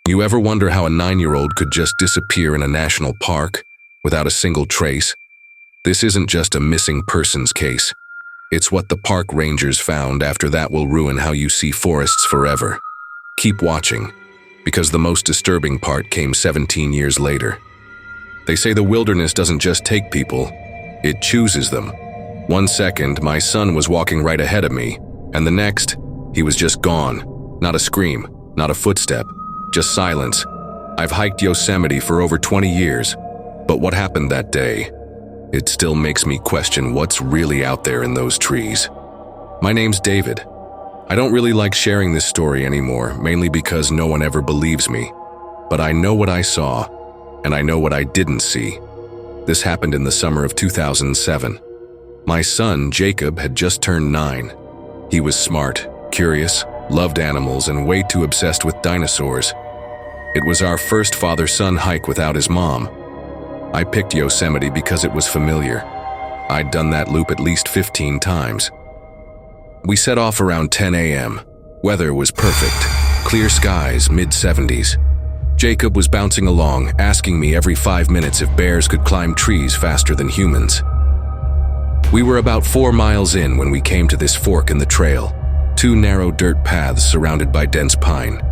You ever wonder how a 9-year-old could just disappear in a national park without a single trace? This isn't just a missing persons case. It's what the park rangers found after that will ruin how you see forests forever. Keep watching, because the most disturbing part came 17 years later. They say the wilderness doesn't just take people, it chooses them. 1 second, my son was walking right ahead of me, and the next, he was just gone. Not a scream, not a footstep, just silence. I've hiked Yosemite for over 20 years, but what happened that day? It still makes me question what's really out there in those trees. My name's David. I don't really like sharing this story anymore, mainly because no one ever believes me. But I know what I saw, and I know what I didn't see. This happened in the summer of 2007. My son, Jacob, had just turned 9. He was smart, curious, loved animals, and way too obsessed with dinosaurs. It was our first father-son hike without his mom. I picked Yosemite because it was familiar. I'd done that loop at least 15 times. We set off around 10 a.m. Weather was perfect. Clear skies, mid-70s. Jacob was bouncing along, asking me every 5 minutes if bears could climb trees faster than humans. We were about 4 miles in when we came to this fork in the trail. 2 narrow dirt paths surrounded by dense pine.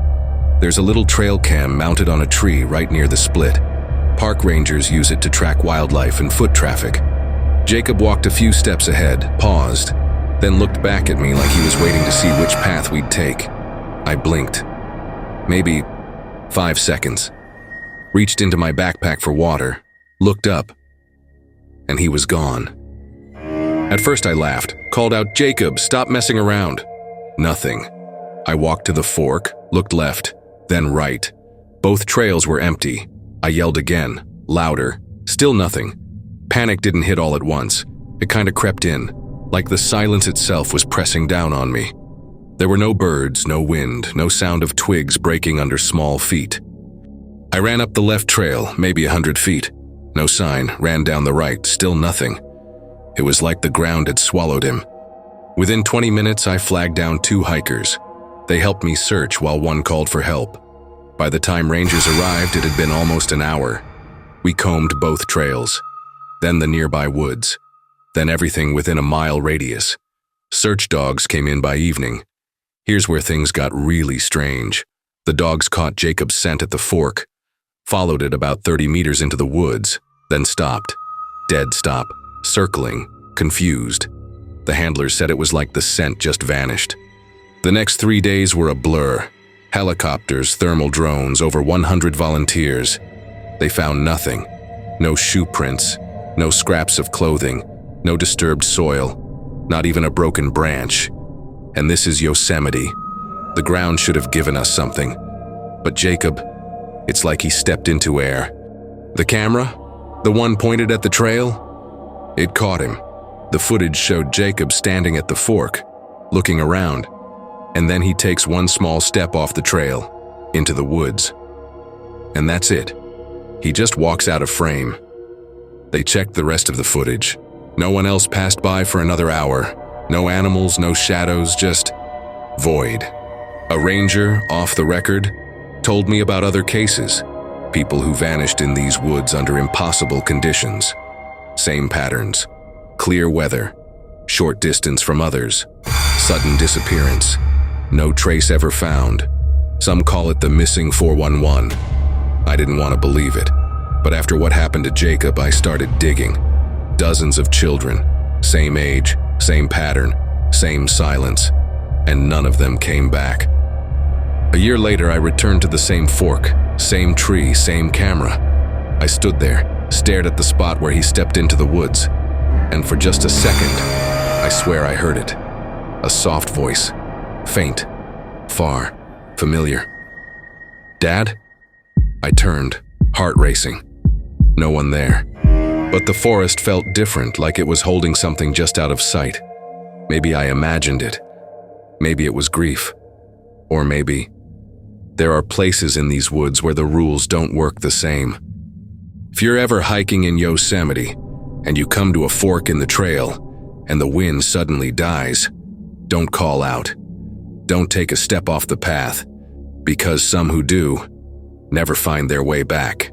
There's a little trail cam mounted on a tree right near the split. Park rangers use it to track wildlife and foot traffic. Jacob walked a few steps ahead, paused, then looked back at me like he was waiting to see which path we'd take. I blinked. Maybe 5 seconds. Reached into my backpack for water, looked up, and he was gone. At first I laughed, called out, "Jacob, stop messing around." Nothing. I walked to the fork, looked left, then right. Both trails were empty. I yelled again, louder, still nothing. Panic didn't hit all at once. It kind of crept in, like the silence itself was pressing down on me. There were no birds, no wind, no sound of twigs breaking under small feet. I ran up the left trail, maybe 100 feet. No sign, ran down the right, still nothing. It was like the ground had swallowed him. Within 20 minutes, I flagged down 2 hikers. They helped me search while one called for help. By the time rangers arrived, it had been almost an hour. We combed both trails, then the nearby woods, then everything within a mile radius. Search dogs came in by evening. Here's where things got really strange. The dogs caught Jacob's scent at the fork, followed it about 30 meters into the woods, then stopped. Dead stop, circling, confused. The handler said it was like the scent just vanished. The next 3 days were a blur. Helicopters, thermal drones, over 100 volunteers. They found nothing. No shoe prints, no scraps of clothing, no disturbed soil, not even a broken branch. And this is Yosemite. The ground should have given us something. But Jacob, it's like he stepped into air. The camera, the one pointed at the trail, it caught him. The footage showed Jacob standing at the fork, looking around. And then he takes one small step off the trail, into the woods. And that's it. He just walks out of frame. They checked the rest of the footage. No one else passed by for another hour. No animals, no shadows, just void. A ranger, off the record, told me about other cases. People who vanished in these woods under impossible conditions. Same patterns. Clear weather. Short distance from others. Sudden disappearance. No trace ever found. Some call it the missing 411. I didn't want to believe it, but after what happened to Jacob, I started digging. Dozens of children, same age, same pattern, same silence, and none of them came back. A year later, I returned to the same fork, same tree, same camera. I stood there, stared at the spot where he stepped into the woods, and for just a second, I swear I heard it. A soft voice. Faint, far, familiar. "Dad?" I turned, heart racing. No one there. But the forest felt different, like it was holding something just out of sight. Maybe I imagined it. Maybe it was grief. Or maybe there are places in these woods where the rules don't work the same. If you're ever hiking in Yosemite and you come to a fork in the trail and the wind suddenly dies, don't call out. Don't take a step off the path, because some who do never find their way back.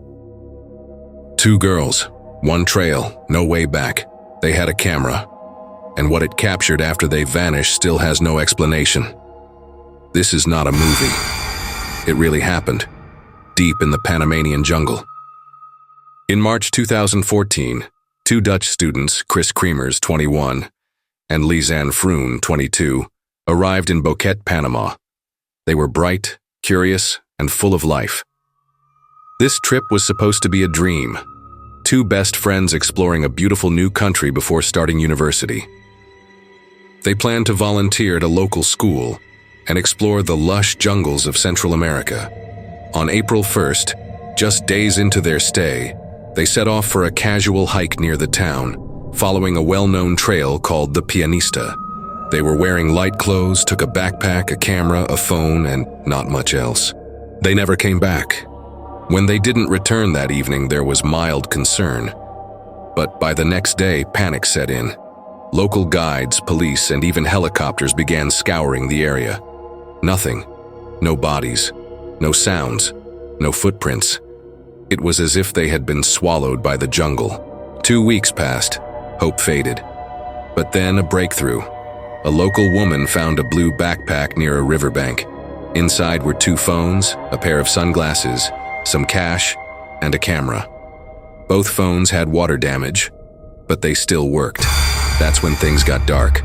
2 girls, 1 trail, no way back. They had a camera, and what it captured after they vanished still has no explanation. This is not a movie. It really happened, deep in the Panamanian jungle. In March 2014, 2 Dutch students, Kris Kremers, 21, and Lisanne Froon, 22, arrived in Boquete, Panama. They were bright, curious, and full of life. This trip was supposed to be a dream. 2 best friends exploring a beautiful new country before starting university. They planned to volunteer at a local school and explore the lush jungles of Central America. On April 1st, just days into their stay, they set off for a casual hike near the town, following a well-known trail called the Pianista. They were wearing light clothes, took a backpack, a camera, a phone, and not much else. They never came back. When they didn't return that evening, there was mild concern. But by the next day, panic set in. Local guides, police, and even helicopters began scouring the area. Nothing. No bodies. No sounds. No footprints. It was as if they had been swallowed by the jungle. 2 weeks passed. Hope faded. But then a breakthrough. A local woman found a blue backpack near a riverbank. Inside were 2 phones, a pair of sunglasses, some cash, and a camera. Both phones had water damage, but they still worked. That's when things got dark.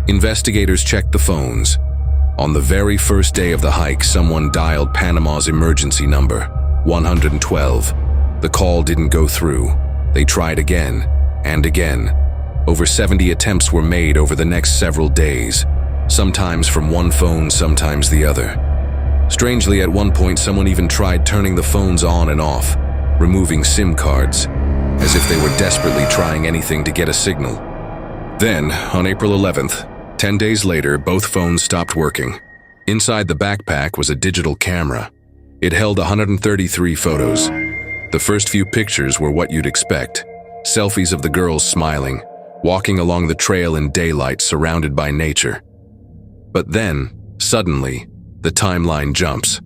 Investigators checked the phones. On the very first day of the hike, someone dialed Panama's emergency number, 112. The call didn't go through. They tried again and again. Over 70 attempts were made over the next several days, sometimes from one phone, sometimes the other. Strangely, at one point, someone even tried turning the phones on and off, removing SIM cards, as if they were desperately trying anything to get a signal. Then, on April 11th, 10 days later, both phones stopped working. Inside the backpack was a digital camera. It held 133 photos. The first few pictures were what you'd expect. Selfies of the girls smiling, walking along the trail in daylight surrounded by nature. But then, suddenly, the timeline jumps.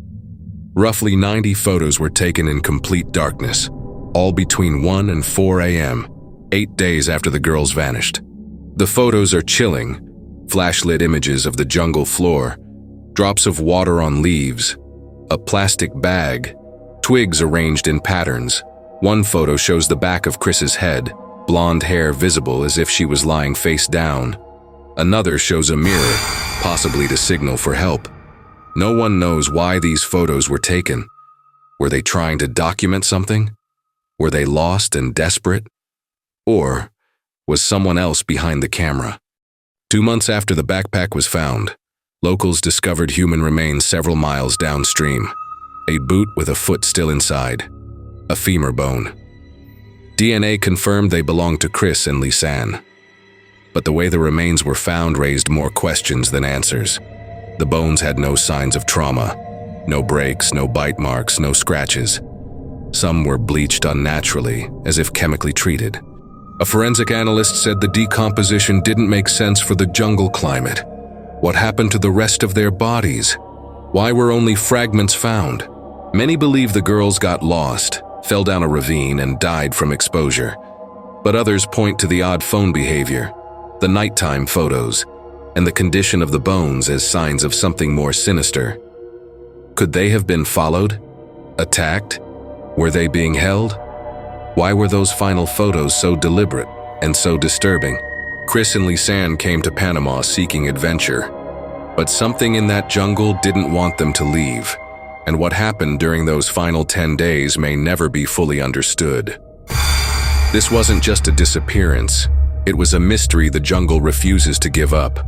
Roughly 90 photos were taken in complete darkness, all between 1 and 4 a.m., 8 days after the girls vanished. The photos are chilling, flashlit images of the jungle floor, drops of water on leaves, a plastic bag, twigs arranged in patterns. One photo shows the back of Kris's head, blonde hair visible as if she was lying face down. Another shows a mirror, possibly to signal for help. No one knows why these photos were taken. Were they trying to document something? Were they lost and desperate? Or was someone else behind the camera? 2 months after the backpack was found, locals discovered human remains several miles downstream. A boot with a foot still inside. A femur bone. DNA confirmed they belonged to Kris and Lisanne. But the way the remains were found raised more questions than answers. The bones had no signs of trauma. No breaks, no bite marks, no scratches. Some were bleached unnaturally, as if chemically treated. A forensic analyst said the decomposition didn't make sense for the jungle climate. What happened to the rest of their bodies? Why were only fragments found? Many believe the girls got lost, fell down a ravine, and died from exposure. But others point to the odd phone behavior, the nighttime photos, and the condition of the bones as signs of something more sinister. Could they have been followed? Attacked? Were they being held? Why were those final photos so deliberate and so disturbing? Kris and Lisanne came to Panama seeking adventure, but something in that jungle didn't want them to leave, and what happened during those final 10 days may never be fully understood. This wasn't just a disappearance, it was a mystery the jungle refuses to give up.